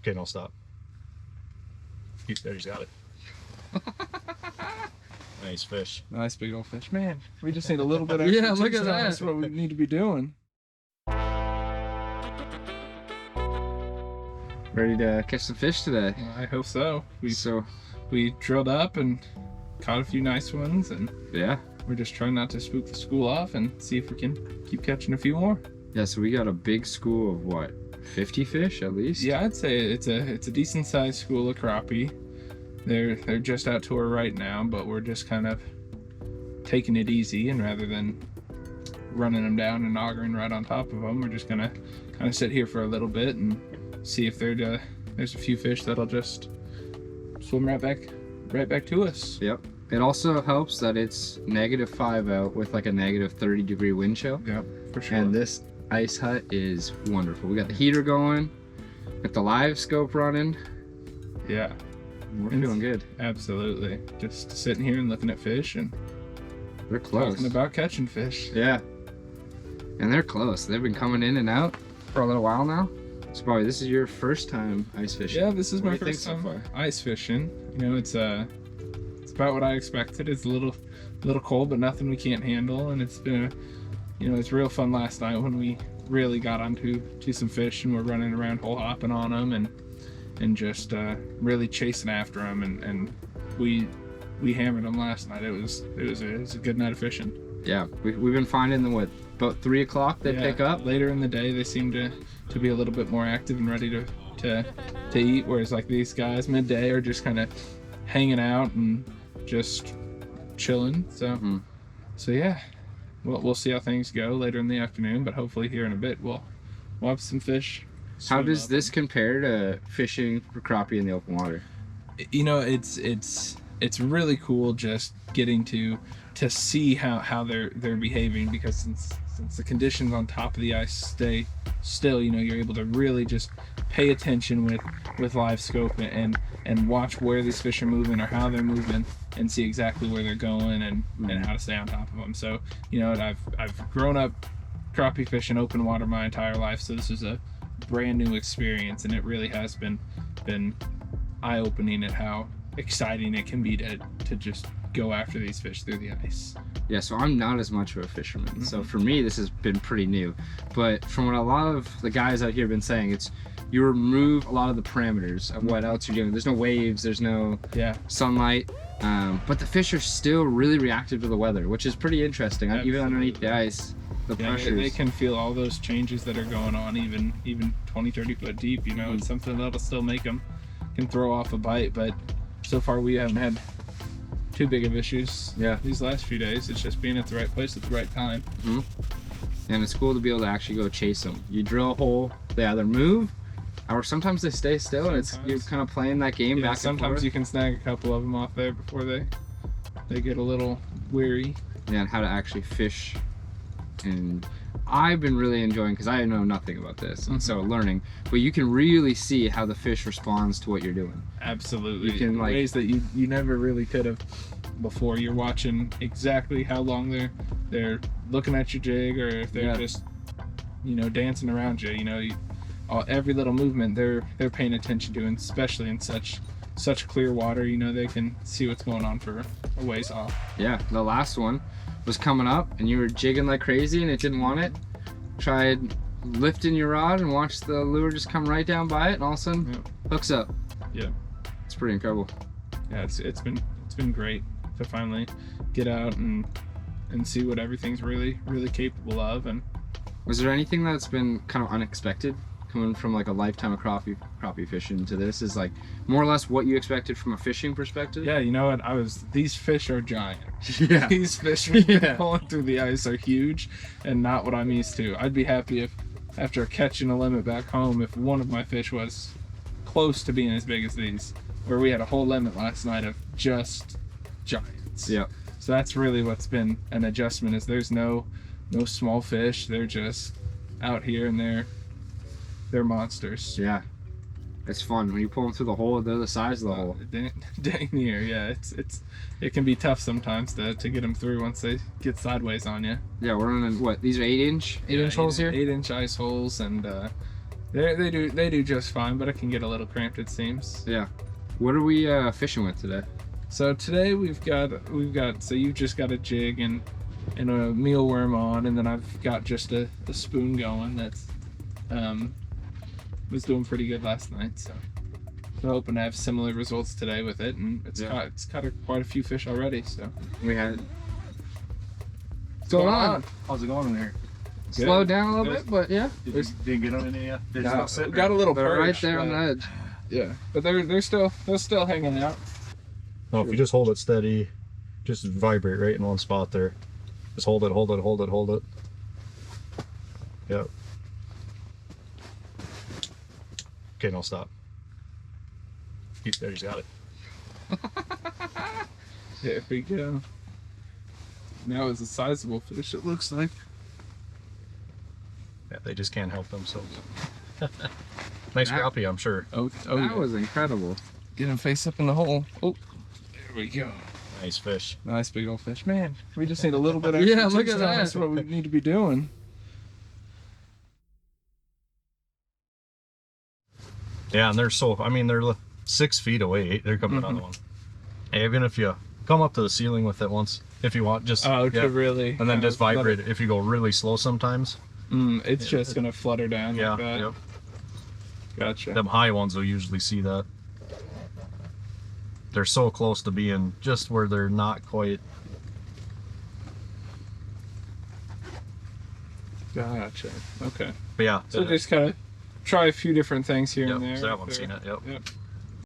Okay, don't stop. There, he's got it. Nice fish. Nice big old fish. Man, we just need a little bit of extra. Yeah, look at that. That's what we need to be doing. Ready to catch some fish today? I hope so. So, We drilled up and caught a few nice ones, and yeah. we're just trying not to spook the school off and see if we can keep catching a few more. Yeah, so we got a big school of what, 50 fish at least? Yeah, I'd say it's a decent sized school of crappie. They're just out to her right now, but we're just kind of taking it easy, and rather than running them down and augering right on top of them, we're just gonna kind of sit here for a little bit and see if there's a few fish that'll just swim right back to us. Yep. It also helps that it's -5 out with like a -30-degree wind chill. Yep, for sure. And this ice hut is wonderful. We got the heater going, got the live scope running. Yeah, We're feeling good. absolutely. Just sitting here and looking at fish and They're close. talking about catching fish. Yeah. And they're close. They've been coming in and out for a little while now. So probably this is your first time ice fishing. Yeah, this is my What do you first think so time far? ice fishing. You know, it's about what I expected. It's a little cold, but nothing we can't handle. And it's been it's real fun last night when we really got onto some fish and we're running around hole hopping on them and just really chasing after them. And we hammered them last night. It was a good night of fishing. Yeah. We've been finding them about 3 o'clock they Yeah, pick up. later in the day. They seem to be a little bit more active and ready to eat, whereas like these guys midday are just kind of hanging out and just chilling. So yeah, we'll see how things go later in the afternoon, but hopefully here in a bit we'll have some fish. How swim does up. this compare to fishing for crappie in the open water? You know, it's really cool just getting to see how they're behaving, because since the conditions on top of the ice stay still, you're able to really just pay attention with live scope and watch where these fish are moving or how they're moving and see exactly where they're going and how to stay on top of them. So I've grown up crappie fishing open water my entire life, so this is a brand new experience, and it really has been eye-opening at how exciting it can be to just go after these fish through the ice. Yeah, so I'm not as much of a fisherman. So for me, this has been pretty new. But from what a lot of the guys out here have been saying, it's you remove a lot of the parameters of what else you're doing. There's no waves, there's no sunlight, but the fish are still really reactive to the weather, which is pretty interesting. Even underneath the ice, the pressures. They can feel all those changes that are going on, even 20-30 foot deep. It's something that'll still make them can throw off a bite, but so far we haven't had too big of issues these last few days. It's just being at the right place at the right time. And it's cool to be able to actually go chase them. You drill a hole, they either move or sometimes they stay still, and you're kind of playing that game back and forth. Sometimes you can snag a couple of them off there before they get a little weary. Yeah, and how to actually fish. And I've been really enjoying, because I know nothing about this, and so learning, but you can really see how the fish responds to what you're doing. Absolutely. You can, like, ways that you never really could have before. You're watching exactly how long they're looking at your jig, or if they're just dancing around you. Every little movement they're paying attention to, and especially in such clear water, they can see what's going on for a ways off. Yeah, the last one was coming up and you were jigging like crazy and it didn't want it. Tried lifting your rod and watched the lure just come right down by it, and all of a sudden hooks up. Yeah, it's pretty incredible. Yeah, it's been great to finally get out and see what everything's really capable of. And was there anything that's been kind of unexpected coming from like a lifetime of crappie fishing to this? Is like more or less what you expected from a fishing perspective? Yeah, you know what? These fish are giant. Yeah. These fish we've been pulling through the ice are huge and not what I'm used to. I'd be happy if, after catching a limit back home, if one of my fish was close to being as big as these, where we had a whole limit last night of just giants. Yeah. So that's really what's been an adjustment, is there's no small fish. They're just out here and they're monsters. Yeah, it's fun when you pull them through the hole. They're the size of the hole. Dang near, yeah. It can be tough sometimes to get them through once they get sideways on you. Yeah, we're running what? These are 8-inch holes here. 8-inch ice holes, and They do just fine, but it can get a little cramped, it seems. Yeah. What are we fishing with today? So today we've got so you've just got a jig and a mealworm on, and then I've got just a spoon going that's was doing pretty good last night. So I'm hoping to have similar results today with it, and it's caught quite a few fish already. So We had what's going on? How's it going in there? slowed down a little bit, but yeah, Didn't get on any yet? They're still sitting Got a little they're right perch, there on the but- edge. Yeah, but they're still hanging out. No, if you just hold it steady, just vibrate right in one spot there. Just hold it, hold it, hold it, hold it. Yep. Okay, no, stop. There, he's got it. There we go. Now it's a sizable fish, it looks like. Yeah, they just can't help themselves. Nice That- crappie, I'm sure. Oh, That yeah. was incredible. Get him face up in the hole. Oh, there we go. Nice fish. Nice big old fish. Man, we just need a little bit of Yeah, extra look at tips. that. That's what we need to be doing. Yeah, and they're they're 6 feet away. They're coming another one. Hey, even if you come up to the ceiling with it once, if you want, just Oh, yeah. to really. And then just flutter. vibrate it. If you go really slow sometimes. It's just gonna flutter down Yeah, like that. yep. Gotcha. Them high ones will usually see that. They're so close to being just where they're not quite. Gotcha. Okay. But yeah. So just kind of try a few different things here Yep, and there. so that one's There. seen it, yep. Yep.